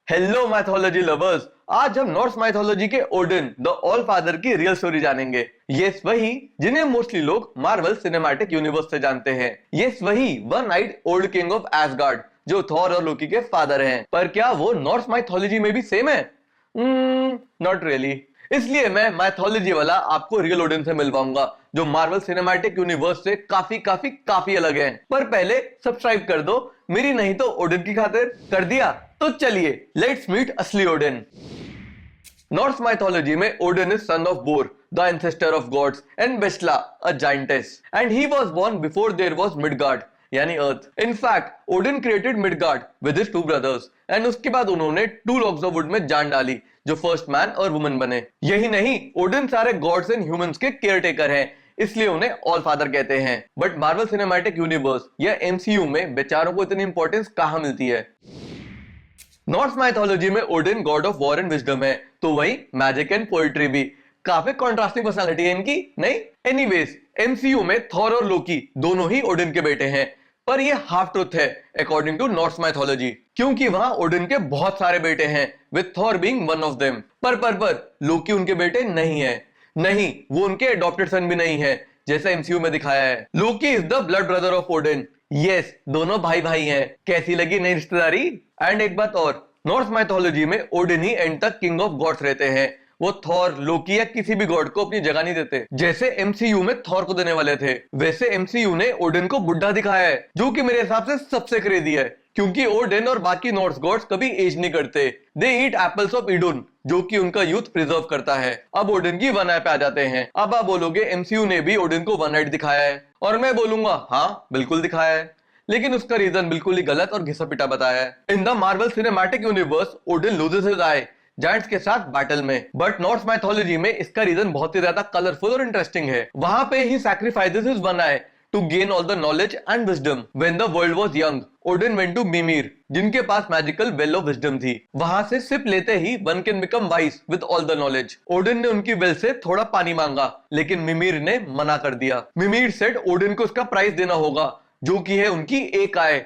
Hello mythology lovers, आज हम Norse mythology के ओडिन द ऑल फादर की रियल स्टोरी जानेंगे। यस वही जिन्हें मोस्टली लोग मार्वल सिनेमैटिक यूनिवर्स से जानते हैं। यस वही one eyed old king of Asgard जो थॉर और लोकी के फादर हैं। पर क्या वो नॉर्स माइथोलॉजी में भी सेम है? Not really. इसलिए मैं माइथोलॉजी वाला आपको रियल ओडिन से मिलवाऊंगा जो मार्वल सिनेमैटिक यूनिवर्स से काफी काफी काफी अलग है। पर पहले सब्सक्राइब कर दो, मेरी नहीं तो ओडिन की खातिर। कर दिया? तो चलिए लेट्स मीट असली ओडिन। नॉर्स माइथोलॉजी में Odin is son of Bor, the ancestor of gods, and Bestla, a giantess, and he was born before there was Midgard यानी earth. In fact Odin created Midgard with his two brothers and उसके बाद उन्होंने 2 logs of would में जान डाली जो first man और woman बने। यही नहीं, ओडिन सारे गॉड्स एंड ह्यूमंस के केयरटेकर हैं, इसलिए उन्हें ऑल फादर कहते हैं। बट मार्वल सिनेमैटिक यूनिवर्स या एमसीयू में बेचारों को इतनी इंपॉर्टेंस कहां मिलती है? नॉर्स माइथोलॉजी में Odin God of war and wisdom है, तो वही मैजिक एंड पोएट्री भी। काफी कॉन्ट्रास्टिंग पर्सनालिटी है इनकी, नहीं? एनीवेज, एमसीयू में थॉर और लोकी दोनों ही ओडिन के बेटे हैं। पर ये हाफ ट्रुथ है अकॉर्डिंग टू नॉर्स माइथोलॉजी, क्योंकि वहां ओडिन के बहुत सारे बेटे हैं with Thor being one of them. पर लोकी उनके बेटे नहीं है। नहीं, वो उनके अडॉप्टेड सन भी नहीं है जैसा एमसीयू में दिखाया है। Loki is the blood brother of Odin. Yes, दोनों भाई भाई हैं। कैसी लगी नई रिश्तेदारी? एंड एक बात और, नॉर्स माइथोलॉजी में ओडिन ही एंड तक किंग ऑफ गॉड्स रहते हैं। वो थॉर, लोकी या किसी भी गॉड को अपनी जगह नहीं देते। जैसे एमसीयू में थॉर को देने वाले थे, वैसे एमसीयू ने ओडिन को बुढ़ा दिखाया है, जो कि मेरे हिसाब से सबसे क्रेजी है, क्योंकि ओडिन और बाकी नॉर्स गॉड्स कभी एज नहीं करते। दे ईट एप्पल्स ऑफ ईडुन, जो कि उनका यूथ प्रिजर्व करता है। अब ओडिन की वन आई पे आ जाते हैं। अब आप बोलोगे एमसीयू ने भी ओडिन को वन आइड दिखाया है, और मैं बोलूंगा हाँ बिल्कुल दिखाया है, लेकिन उसका रीजन बिल्कुल ही गलत और घिसा पिटा बताया है। In the Marvel cinematic universe Odin loses his I giants के साथ बैटल में, बट नॉर्स माइथोलॉजी में इसका रीजन बहुत ही ज्यादा कलरफुल और इंटरेस्टिंग है। वहां पे he sacrifices his one eye to gain all the knowledge and wisdom. When the world was young, Odin went to Mimir, जिनके पास मैजिकल वेल ऑफ विजडम थी। वहां से सिप लेते ही one can become wise with all the knowledge. Odin ने उनकी well से थोड़ा पानी मांगा, लेकिन मिमिर ने मना कर दिया। मिमिर सेड ओडिन को उसका प्राइस देना होगा, जो कि है उनकी एक आय।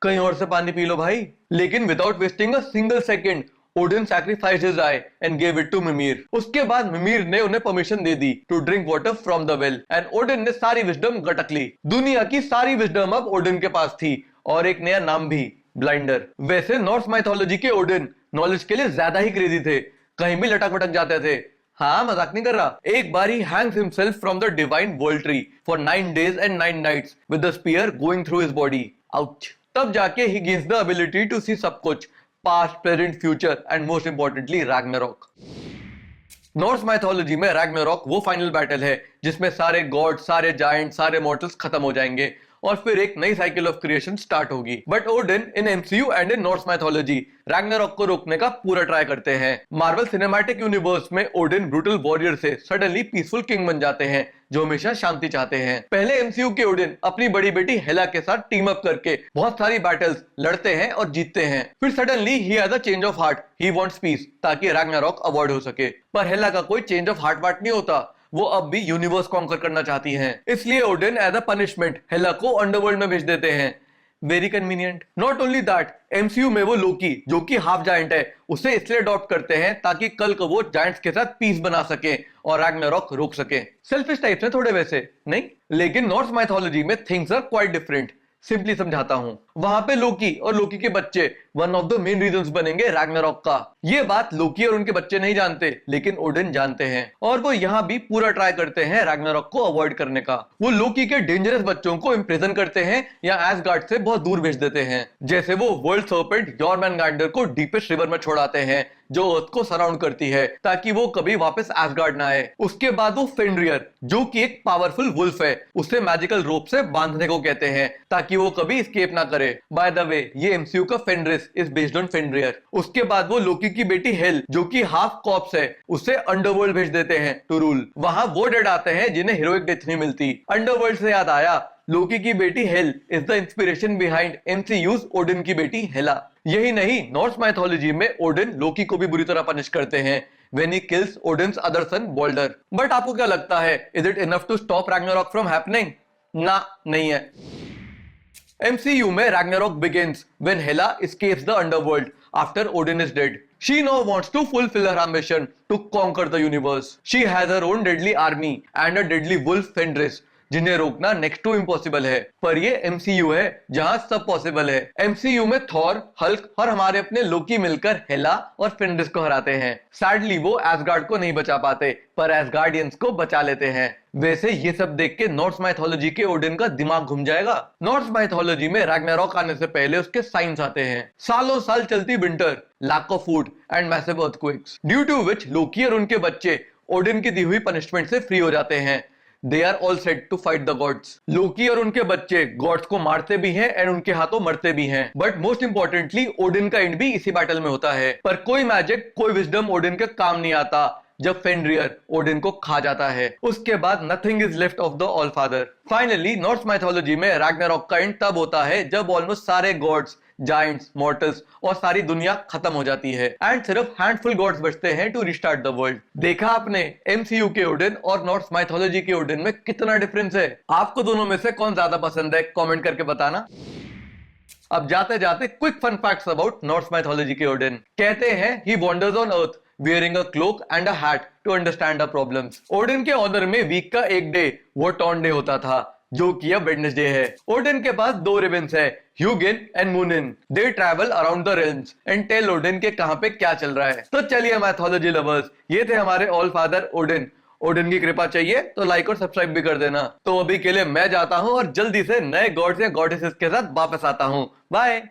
कहीं और से पानी पी लो भाई। लेकिन without wasting a single second, Odin sacrificed his eye and gave it to Mimir. उसके बाद मिमिर ने उन्हें परमिशन दे दी to drink water from the well, and Odin ने सारी विजडम गटक ली। दुनिया की सारी विजडम अब ओडिन के पास थी, और एक नया नाम भी, ब्लाइंडर। वैसे नॉर्स माइथोलॉजी के ओडिन नॉलेज के लिए ज्यादा ही क्रेजी थे, कहीं भी लटक वटक जाते थे। हाँ, मजाक नहीं कर रहा। एक बार ही hangs himself from the divine world tree for 9 days and 9 nights with the spear going through his body. Ouch. तब जाके he gains the ability to see सब कुछ, past, present, future and most importantly Ragnarok. Norse mythology में Ragnarok वो final battle है जिसमें सारे God, सारे जायंट, सारे मॉर्टल्स खत्म हो जाएंगे और फिर एक नई साइकिल ऑफ क्रिएशन स्टार्ट होगी। But Odin in MCU and in Norse mythology Ragnarok को रोकने का पूरा ट्राई करते हैं। मार्वल सिनेमैटिक यूनिवर्स में ओडिन ब्रूटल वॉरियर से सडनली पीसफुल किंग बन जाते हैं जो हमेशा शांति चाहते हैं। पहले एमसीयू के ओडिन अपनी बड़ी बेटी हेला के साथ टीम अप करके बहुत सारी बैटल्स लड़ते हैं और जीतते हैं। फिर suddenly he has a change of heart, he wants peace, ताकि रैग्नारॉक अवॉइड हो सके। पर हेला का कोई चेंज ऑफ हार्ट वार्ट नहीं होता, वो अब भी यूनिवर्स कॉन्कर करना चाहती हैं। इसलिए ओडिन एज अ पनिशमेंट हेला को अंडरवर्ल्ड में भेज देते हैं। Very convenient. Not only that, MCU में वो लोकी, जो कि हाफ जायंट है, उसे इसलिए अडॉप्ट करते हैं ताकि कल को वो जायंट्स के साथ पीस बना सके और रैग्नारॉक रोक सके। सेल्फिश टाइप्स हैं थोड़े वैसे, नहीं? लेकिन नॉर्स माइथोलॉजी में things are quite different. Simply समझाता हूं। वहां पे लोकी और लोकी के बच्चे one of the main reasons बनेंगे रैग्नारॉक का। ये बात लोकी और उनके बच्चे नहीं जानते, लेकिन ओडिन जानते हैं, और वो यहाँ भी पूरा ट्राई करते हैं रैग्नारॉक को अवॉइड करने का। वो लोकी के डेंजरस बच्चों को इम्प्रिजन करते हैं या एसगार्ड से बहुत दूर भेज देते हैं। जैसे वो वर्ल्ड सर्पेंट यॉरमैनगैंडर को डीपेस्ट रिवर में छोड़ाते हैं जो अर्थ को सराउंड करती है, ताकि वो कभी वापस एसगार्ड ना आए। उसके बाद वो फेंड्रियर, जो कि एक पावरफुल वुल्फ है, उसे मैजिकल रोप से बांधने को कहते हैं ताकि वो कभी एस्केप ना करे। बाय द वे, ये एमसीयू का फेंड्रिस इज बेस्ड ऑन फेंड्रियर। उसके बाद वो लोकी की बेटी हेल, जो कि हाफ कॉप्स है, उसे अंडरवर्ल्ड भेज देते हैं टू रूल। वहां वो डेड आते हैं जिन्हें हीरोइक डेथ नहीं मिलती। अंडरवर्ल्ड से याद आया, लोकी की बेटी Hel is the inspiration behind MCU's Odin की बेटी हेला। यही नहीं, नॉर्स माइथोलॉजी में ओडिन लोकी को भी बुरी तरह पनिश करते हैं when he kills Odin's other son Balder. But आपको क्या लगता है, is it enough to stop Ragnarok from happening? ना, नहीं है। MCU में Ragnarok begins when Hela escapes the underworld after Odin is dead. She now wants to fulfill her ambition to conquer the universe. She has her own deadly army and a deadly wolf Fenris, जिन्हें रोकना next to impossible है। पर ये MCU है जहां सब possible है। MCU में थॉर, हल्क और हमारे अपने लोकी मिलकर हेला और फेनरिस को हराते हैं। सैडली वो एसगार्ड को नहीं बचा पाते, पर एसगार्डियंस को बचा लेते हैं। वैसे ये सब देख के नॉर्स माइथोलॉजी के ओडिन का दिमाग घूम जाएगा। नॉर्स माइथोलॉजी में रैग्नारॉक आने से पहले उसके साइंस आते हैं। सालों साल चलती winter, lack of food and massive earthquakes, due to which Loki और उनके बच्चे ओडिन की दी हुई पनिशमेंट से फ्री हो जाते हैं। They are all set to fight the gods. लोकी और उनके बच्चे गॉड्स को मारते भी हैं एंड उनके हाथों मरते भी हैं। बट मोस्ट इंपॉर्टेंटली ओडिन का एंड भी इसी बैटल में होता है। पर कोई मैजिक, कोई विजडम ओडिन के काम नहीं आता जब फेनरियर ओडिन को खा जाता है। उसके बाद nothing is left of the all father. Finally Norse mythology में रैग्नारॉक का एंड तब होता है जब ऑलमोस्ट सारे गॉड्स, जायंट्स, मॉर्टल्स और सारी दुनिया खत्म हो जाती है एंड सिर्फ हैंडफुल गॉड्स बचते हैं टू रिस्टार्ट द वर्ल्ड। देखा आपने एमसीयू के ओडिन और नॉर्स माइथोलॉजी के ओडिन में कितना डिफरेंस है। आपको दोनों में से कौन ज्यादा पसंद है, कमेंट करके बताना। अब जाते जाते quick fun facts about Norse mythology के ओडिन। कहते हैं he wanders on earth wearing a cloak and a hat to understand our problems. Odin के ऑनर में वीक का एक डे वो टॉन डे होता था, जो कि अब वेडनेसडे है। ओडिन के पास दो रिबन्स है, Huginn and Muninn. They travel around the realms and tell Odin के कहां पे क्या चल रहा है। तो चलिए माइथोलॉजी लवर्स, ये थे हमारे ऑल फादर ओडिन। ओडिन की कृपा चाहिए तो लाइक और सब्सक्राइब भी कर देना। तो अभी के लिए मैं जाता हूं और जल्दी से नए गॉड्स या गॉडेसेस के साथ वापस आता हूं। बाय।